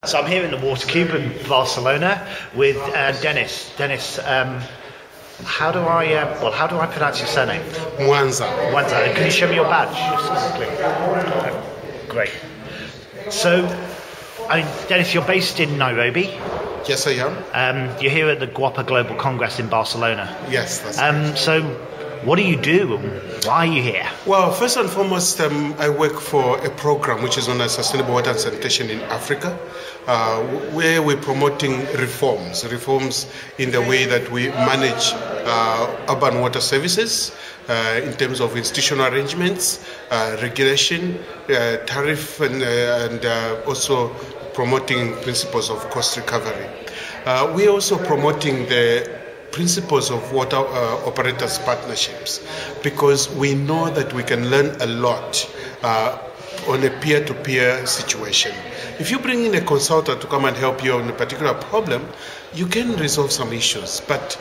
So I'm here in the Water Cube in Barcelona with Dennis. Dennis, how do I pronounce your surname? Mwanza. Mwanza. Can you show me your badge just quickly? Great. So, Dennis, you're based in Nairobi. Yes, I am. You're here at the Guapa Global Congress in Barcelona. Yes, that's right. So, what do you do and why are you here? Well, first and foremost, I work for a program which is known as Sustainable Water and Sanitation in Africa, where we're promoting reforms in the way that we manage urban water services in terms of institutional arrangements, regulation, tariff, and also promoting principles of cost recovery. We're also promoting the principles of water operators partnerships, because we know that we can learn a lot on a peer-to-peer situation. If you bring in a consultant to come and help you on a particular problem, you can resolve some issues. But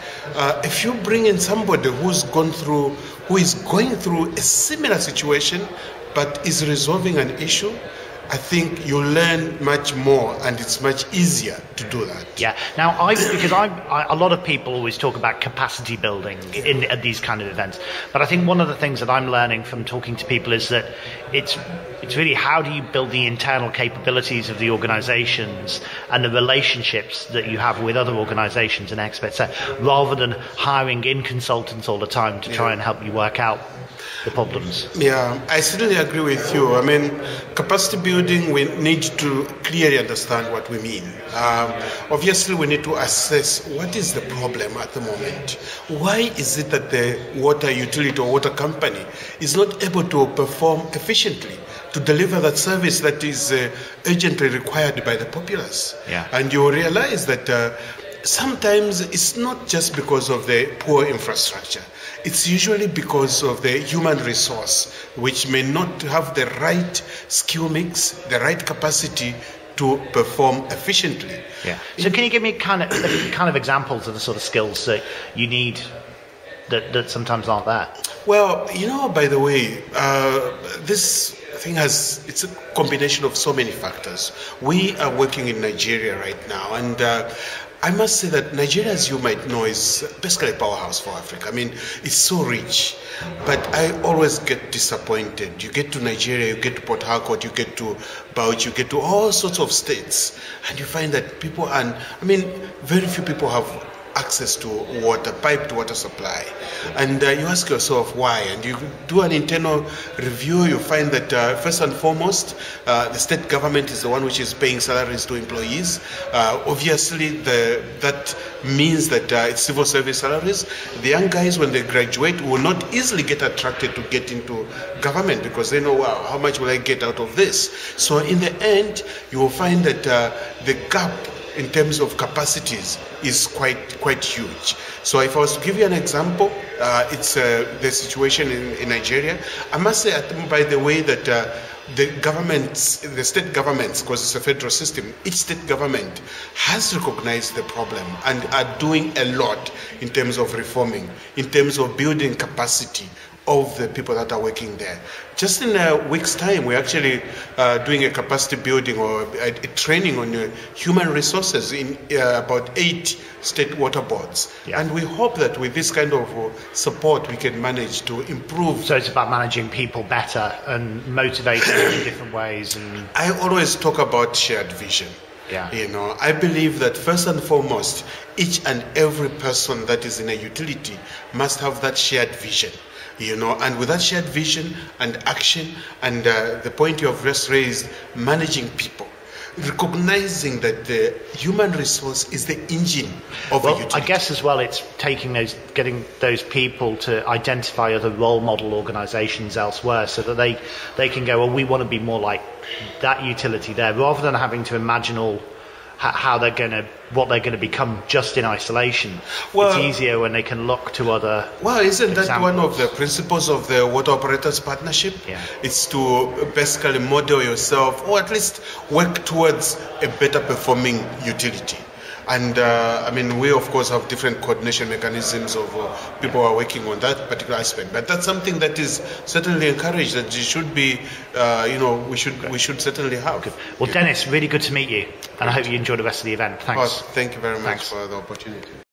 if you bring in somebody who is going through a similar situation but is resolving an issue, I think you learn much more, and it's much easier to do that. Yeah. Now, a lot of people always talk about capacity building at these kind of events, but I think one of the things that I'm learning from talking to people is that it's really how do you build the internal capabilities of the organisations and the relationships that you have with other organisations and experts, rather than hiring in consultants all the time to try and help you work out the problems. Yeah, I certainly agree with you. I mean, capacity building, we need to clearly understand what we mean. Obviously, we need to assess what is the problem at the moment. Why is it that the water utility or water company is not able to perform efficiently to deliver that service that is urgently required by the populace? Yeah. And you realize that sometimes it's not just because of the poor infrastructure. It's usually because of the human resource, which may not have the right skill mix, the right capacity to perform efficiently. Yeah. So can you give me kind of examples of the sort of skills that you need that sometimes aren't there? Well, by the way, this thing it's a combination of so many factors. We are working in Nigeria right now, and I must say that Nigeria, as you might know, is basically a powerhouse for Africa. I mean, it's so rich, but I always get disappointed. You get to Nigeria, you get to Port Harcourt, you get to Bauchi, you get to all sorts of states, and you find that very few people have access to water, piped water supply. And you ask yourself why, and you do an internal review, you find that first and foremost, the state government is the one which is paying salaries to employees. Obviously, that means that it's civil service salaries. The young guys, when they graduate, will not easily get attracted to get into government, because they know, wow, how much will I get out of this? So in the end, you will find that the gap in terms of capacities is quite huge. So if I was to give you an example, it's the situation in Nigeria. I must say, by the way, that the state governments, because it's a federal system, each state government has recognized the problem and are doing a lot in terms of reforming, in terms of building capacity of the people that are working there. Just in a week's time, we're actually doing a capacity building or a training on human resources in about 8 state water boards. Yeah. And we hope that with this kind of support, we can manage to improve. So it's about managing people better and motivating them in different ways. And I always talk about shared vision. Yeah. I believe that first and foremost, each and every person that is in a utility must have that shared vision. And with that shared vision and action, and the point you have just raised, managing people, recognizing that the human resource is the engine of a utility. I guess as well, it's getting those people to identify other role model organisations elsewhere, so that they can go, well, we want to be more like that utility there, rather than having to imagine what they're going to become just in isolation. Well, it's easier when they can look to other. Well, isn't examples. That one of the principles of the water operators partnership? Yeah. It's to basically model yourself, or at least work towards a better performing utility. And we of course have different coordination mechanisms of people who are working on that particular aspect. But that's something that is certainly encouraged, that it should be, we should certainly have. Well, Dennis, really good to meet you. And I hope you enjoy the rest of the event. Thanks. Thank you very much Thanks. for the opportunity.